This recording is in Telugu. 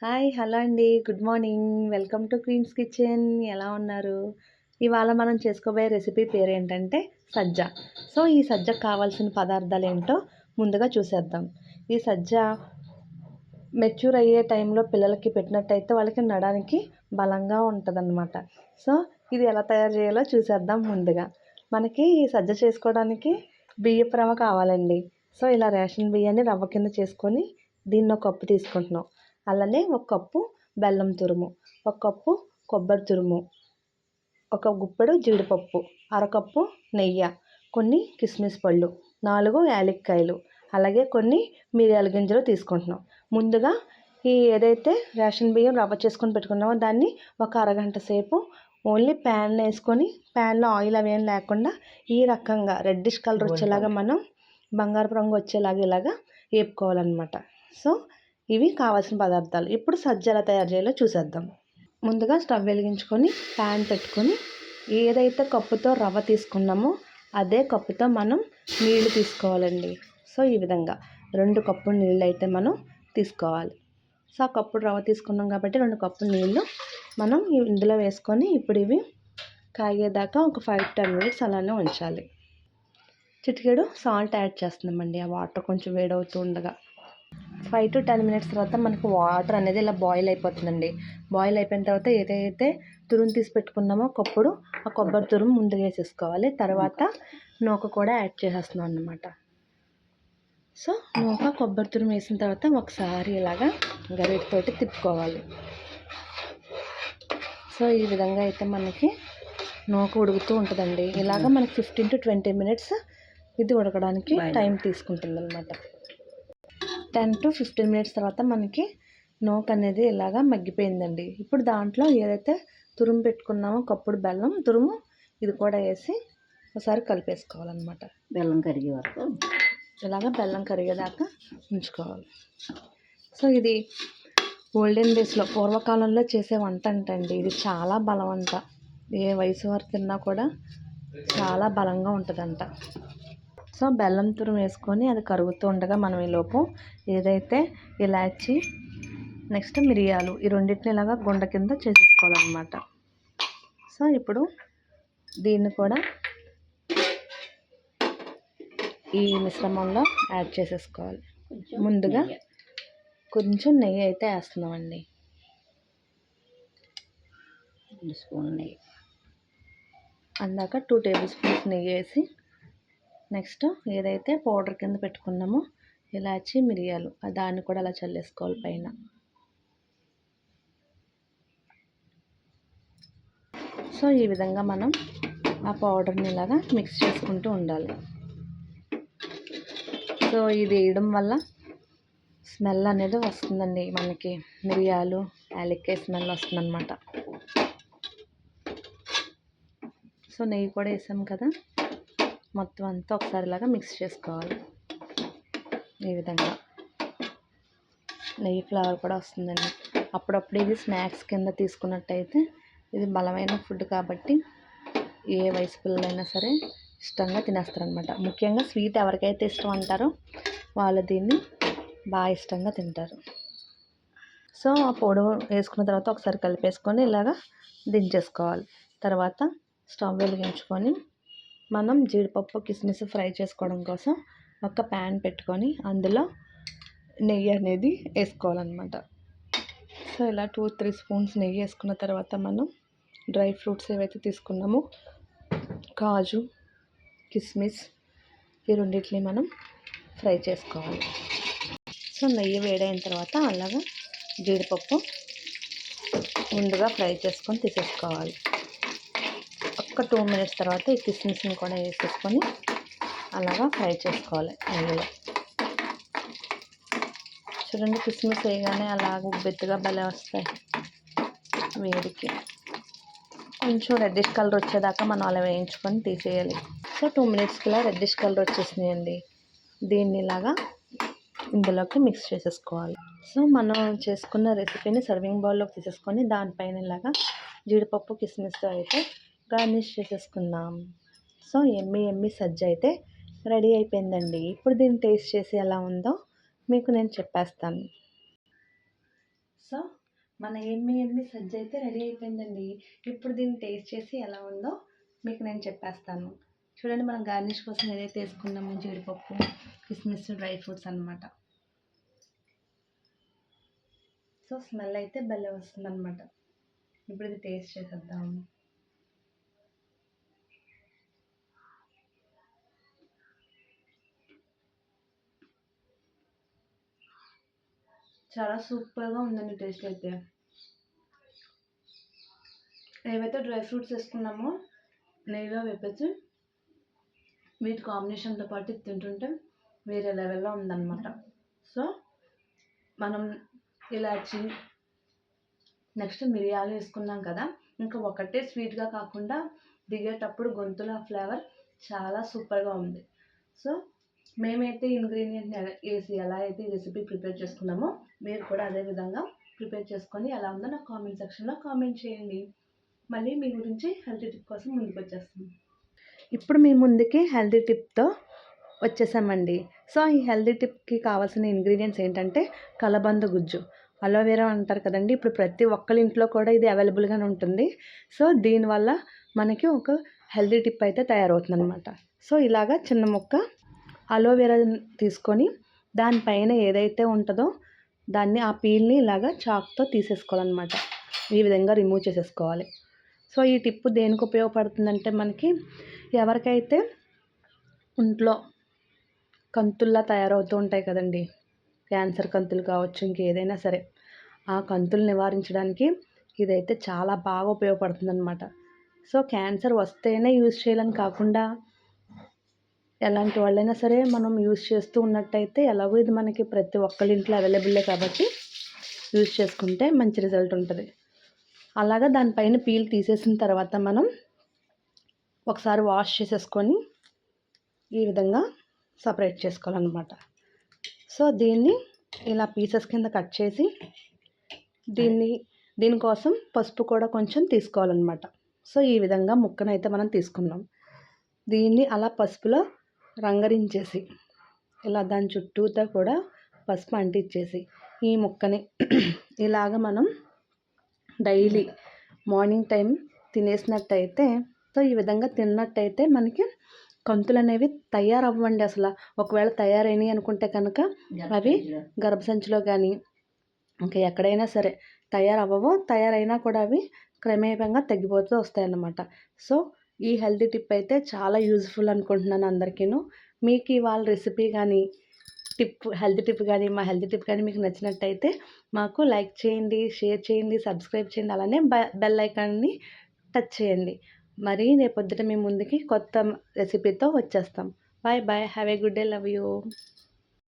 హాయ్! హలో అండి. Good morning. Welcome to Queen's Kitchen. ఎలా ఉన్నారు? ఇవాళ మనం చేసుకోబోయే రెసిపీ పేరేంటంటే సజ్జ. సో, ఈ సజ్జకు కావాల్సిన పదార్థాలేంటో ముందుగా చూసేద్దాం. ఈ సజ్జ మెచ్యూర్ అయ్యే టైంలో పిల్లలకి పెట్టినట్టయితే వాళ్ళకి నడడానికి బలంగా ఉంటదనమాట. సో, ఇది ఎలా తయారు చేయాలో చూసేద్దాం ముందుగా. మనకి ఈ సజ్జ చేసుకోవడానికి బియ్యపు రవ్వ కావాలండి. సో, ఇలా రేషన్ బియ్యాన్ని రవ్వ కింద చేసుకొని దీన్ని ఒక కప్పు తీసుకుంటున్నాం. అలానే ఒక కప్పు బెల్లం తురుము, ఒక కప్పు కొబ్బరి తురుము, ఒక గుప్పెడు జీడిపప్పు, అరకప్పు నెయ్యి, కొన్ని కిస్మిస్ పళ్ళు, 4 యాలక్కాయలు, అలాగే కొన్ని మిరియాల గింజలు తీసుకుంటున్నాం. ముందుగా ఏదైతే రేషన్ బియ్యం రవ్వ చేసుకొని పెట్టుకున్నామో దాన్ని ఒక అరగంట సేపు ఓన్లీ ప్యాన్ వేసుకొని, ప్యాన్లో ఆయిల్ అవేం లేకుండా ఈ రకంగా రెడ్డిష్ కలర్ వచ్చేలాగా మనం బంగారపు రంగు వచ్చేలాగా ఇలాగా వేపుకోవాలన్నమాట. సో, ఇవి కావాల్సిన పదార్థాలు. ఇప్పుడు సజ్జ ఎలా తయారు చేయాలో చూసేద్దాం. ముందుగా స్టవ్ వెలిగించుకొని ప్యాన్ పెట్టుకొని ఏదైతే కప్పుతో రవ్వ తీసుకున్నామో అదే కప్పుతో మనం నీళ్లు తీసుకోవాలండి. సో, ఈ విధంగా 2 కప్పులు నీళ్ళు అయితే మనం తీసుకోవాలి. సో, ఆ కప్పుడు రవ్వ తీసుకున్నాం కాబట్టి 2 కప్పులు నీళ్ళు మనం ఇందులో వేసుకొని ఇప్పుడు ఇవి కాగేదాకా ఒక 5-10 మినిట్స్ అలానే ఉంచాలి. చిటికెడు సాల్ట్ యాడ్ చేస్తున్నామండి. ఆ వాటర్ కొంచెం వేడవుతూ ఉండగా 5 to 10 మినిట్స్ తర్వాత మనకు వాటర్ అనేది ఇలా బాయిల్ అయిపోతుందండి. బాయిల్ అయిపోయిన తర్వాత ఏదైతే తురుము తీసి పెట్టుకున్నామో కప్పుడు ఆ కొబ్బరి తురుము ముందుగా వేసేసుకోవాలి. తర్వాత నూక కూడా యాడ్ చేసేస్తున్నాం అన్నమాట. సో, నూక కొబ్బరి తురుము వేసిన తర్వాత ఒకసారి ఇలాగా గరిటెతోటి తిప్పుకోవాలి. సో, ఈ విధంగా అయితే మనకి నూక ఉడుకుతూ ఉంటుందండి. ఇలాగ మనకి 15 to 20 మినిట్స్ ఇది ఉడకడానికి టైం తీసుకుంటుంది అన్నమాట. 10 to 15 మినిట్స్ తర్వాత మనకి నూక అనేది ఇలాగా మగ్గిపోయిందండి. ఇప్పుడు దాంట్లో ఏదైతే తురుము పెట్టుకున్నామో కప్పుడు బెల్లం తురుము ఇది కూడా వేసి ఒకసారి కలిపేసుకోవాలన్నమాట. బెల్లం కరిగే వరకు ఇలాగ బెల్లం కరిగేదాకా ఉంచుకోవాలి. సో, ఇది ఓల్డెన్ డేస్లో పూర్వకాలంలో చేసే వంట అంటండి. ఇది చాలా బలవంట. ఏ వయసు వారు తిన్నా కూడా చాలా బలంగా ఉంటుందంట. సో, బెల్లం తురుము వేసుకొని అది కరుగుతూ ఉండగా మనం ఈలోపు ఏదైతే ఇలాచి నెక్స్ట్ మిరియాలు ఈ రెండింటిని ఇలాగా గుండ కింద చేసేసుకోవాలన్నమాట. సో, ఇప్పుడు దీన్ని కూడా ఈ మిశ్రమంలో యాడ్ చేసేసుకోవాలి. ముందుగా కొంచెం నెయ్యి అయితే వేస్తున్నామండి. 2 స్పూన్లు నెయ్యి. అందాక 2 టేబుల్ స్పూన్స్ నెయ్యి వేసి నెక్స్ట్ ఏదైతే పౌడర్ కింద పెట్టుకున్నామో ఇలాచి మిరియాలు దాన్ని కూడా అలా చల్లేసుకోవాలి పైన. సో, ఈ విధంగా మనం ఆ పౌడర్ని ఇలాగా మిక్స్ చేసుకుంటూ ఉండాలి. సో, ఇది వేయడం వల్ల స్మెల్ అనేది వస్తుందండి. మనకి మిరియాలు యాలక్కాయ స్మెల్ వస్తుందన్నమాట. సో, నెయ్యి కూడా వేసాం కదా, మొత్తం అంతా ఒకసారి ఇలాగా మిక్స్ చేసుకోవాలి. ఈ విధంగా నెయ్యి ఫ్లేవర్ కూడా వస్తుందండి. అప్పుడప్పుడు ఇది స్నాక్స్ కింద తీసుకున్నట్టయితే ఇది బలమైన ఫుడ్ కాబట్టి ఏ వయసు పిల్లలైనా సరే ఇష్టంగా తినేస్తారనమాట. ముఖ్యంగా స్వీట్ ఎవరికైతే ఇష్టం అంటారో వాళ్ళు దీన్ని బాగా ఇష్టంగా తింటారు. సో, ఆ పొడి వేసుకున్న తర్వాత ఒకసారి కలిపేసుకొని ఇలాగా దించేసుకోవాలి. తర్వాత స్టవ్ వెలిగించుకొని మనం జీడిపప్పు కిస్మిస్ ఫ్రై చేసుకోవడం కోసం ఒక ప్యాన్ పెట్టుకొని అందులో నెయ్యి అనేది వేసుకోవాలన్నమాట. సో, ఇలా 2-3 స్పూన్స్ నెయ్యి వేసుకున్న తర్వాత మనం డ్రై ఫ్రూట్స్ ఏవైతే తీసుకున్నామో కాజు కిస్మిస్ ఈ రెండింటిని మనం ఫ్రై చేసుకోవాలి. సో, నెయ్యి వేడైన తర్వాత అలాగా జీడిపప్పు ముందుగా ఫ్రై చేసుకొని తీసేసుకోవాలి. ఒక 2 మినిట్స్ తర్వాత ఈ కిస్మిస్ని కూడా వేసేసుకొని అలాగా ఫ్రై చేసుకోవాలి నెయ్యిలో. చూడండి, కిస్మిస్ వేయగానే అలాగ ఉబ్బెత్తుగా భలే వస్తాయి వేడికి. కొంచెం రెడ్డిష్ కలర్ వచ్చేదాకా మనం అలా వేయించుకొని తీసేయాలి. సో, 2 మినిట్స్కి ఇలా రెడ్డిష్ కలర్ వచ్చేసినాయండి. దీన్ని ఇలాగా ఇందులోకి మిక్స్ చేసేసుకోవాలి. సో, మనం చేసుకున్న రెసిపీని సర్వింగ్ బౌల్లోకి తీసేసుకొని దానిపైన ఇలాగా జీడిపప్పు కిస్మిస్తో అయితే గార్నిష్ చేసేసుకుందాం. సో, ఎమ్మి సజ్జ అయితే రెడీ అయిపోయిందండి. ఇప్పుడు దీన్ని టేస్ట్ చేసి ఎలా ఉందో మీకు నేను చెప్పేస్తాను. సో మన ఎమ్మి సజ్జ అయితే రెడీ అయిపోయిందండి. ఇప్పుడు దీన్ని టేస్ట్ చేసి ఎలా ఉందో మీకు నేను చెప్పేస్తాను. చూడండి, మనం గార్నిష్ కోసం ఏదైతే వేసుకున్నామో జీడిపప్పు, కిస్మిస్, డ్రై ఫ్రూట్స్ అన్నమాట. సో స్మెల్ అయితే భలే వస్తుందన్నమాట. ఇప్పుడు ఇది టేస్ట్ చేసేద్దాము. చాలా సూపర్గా ఉందండి టేస్ట్ అయితే. ఏవైతే డ్రై ఫ్రూట్స్ వేసుకున్నామో నెయ్యిలో వేపేసి వీటి కాంబినేషన్తో పాటు ఇది తింటుంటే వేరే లెవెల్లో ఉందన్నమాట. సో మనం ఇలాచి, నెక్స్ట్ మిరియాలు వేసుకున్నాం కదా, ఇంకా ఒకటే స్వీట్గా కాకుండా దిగేటప్పుడు గొంతులో ఫ్లేవర్ చాలా సూపర్గా ఉంది. సో మేమైతే ఇంగ్రీడియంట్ని వేసి ఎలా అయితే ఈ రెసిపీ ప్రిపేర్ చేసుకున్నామో మీరు కూడా అదే విధంగా ప్రిపేర్ చేసుకొని ఎలా ఉందో నాకు కామెంట్ సెక్షన్లో కామెంట్ చేయండి. మళ్ళీ మీ గురించి హెల్తీ టిప్ కోసం ముందుకు వచ్చేస్తాం. ఇప్పుడు మీ ముందుకి హెల్తీ టిప్తో వచ్చేసామండి. సో ఈ హెల్తీ టిప్కి కావాల్సిన ఇంగ్రీడియంట్స్ ఏంటంటే కలబంద గుజ్జు, అలోవెరా అంటారు కదండి. ఇప్పుడు ప్రతి ఒక్కరి ఇంట్లో కూడా ఇది అవైలబుల్గానే ఉంటుంది. సో దీనివల్ల మనకి ఒక హెల్తీ టిప్ అయితే తయారవుతుంది అనమాట. సో ఇలాగా చిన్న ముక్క అలోవెరా తీసుకొని దానిపైన ఏదైతే ఉంటుందో దాన్ని ఆ పీల్ని ఇలాగా చాక్తో తీసేసుకోవాలన్నమాట. ఈ విధంగా రిమూవ్ చేసేసుకోవాలి. సో ఈ టిప్ దేనికి ఉపయోగపడుతుందంటే మనకి ఎవరికైతే ఒంట్లో కంతుల్లా తయారవుతూ ఉంటాయి కదండి, క్యాన్సర్ కంతులు కావచ్చు, ఇంకేదైనా సరే, ఆ కంతులు నివారించడానికి ఇదైతే చాలా బాగా ఉపయోగపడుతుంది అనమాట. సో క్యాన్సర్ వస్తేనే యూజ్ చేయాలని కాకుండా ఎలాంటి వాళ్ళైనా సరే మనం యూజ్ చేస్తూ ఉన్నట్టయితే ఎలాగో ఇది మనకి ప్రతి ఒక్కరి ఇంట్లో అవైలబుల్లే కాబట్టి యూజ్ చేసుకుంటే మంచి రిజల్ట్ ఉంటుంది. అలాగా దానిపైన పీల్ తీసేసిన తర్వాత మనం ఒకసారి వాష్ చేసేసుకొని ఈ విధంగా సపరేట్ చేసుకోవాలన్నమాట. సో దీన్ని ఇలా పీసెస్ కింద కట్ చేసి దీనికోసం పసుపు కూడా కొంచెం తీసుకోవాలన్నమాట. సో ఈ విధంగా ముక్కనైతే మనం తీసుకున్నాం. దీన్ని అలా పసుపులో రంగరించేసి ఇలా దాని చుట్టూతో కూడా పసుపు అంటించేసి ఈ ముక్కని ఇలాగ మనం డైలీ మార్నింగ్ టైం తినేసినట్టయితే, సో ఈ విధంగా తిన్నట్టయితే మనకి కంతులు అనేవి తయారవ్వండి. అసలు ఒకవేళ తయారైనవి అనుకుంటే కనుక అవి గర్భసంచిలో కానీ ఇంకా ఎక్కడైనా సరే తయారవ్వవు. తయారైనా కూడా అవి క్రమేపంగా తగ్గిపోతూ వస్తాయన్నమాట. సో ఈ హెల్తీ టిప్ అయితే చాలా యూజ్ఫుల్ అనుకుంటున్నాను అందరికీను. మీకు ఇవాళ రెసిపీ కానీ హెల్తీ టిప్ కానీ మా హెల్తీ టిప్ కానీ మీకు నచ్చినట్టయితే మాకు లైక్ చేయండి, షేర్ చేయండి, సబ్స్క్రైబ్ చేయండి, అలానే బెల్ ఐకాన్ని టచ్ చేయండి. మరి రేపొద్దుట మీ ముందుకి కొత్త రెసిపీతో వచ్చేస్తాం. Bye bye, have a good day, love you.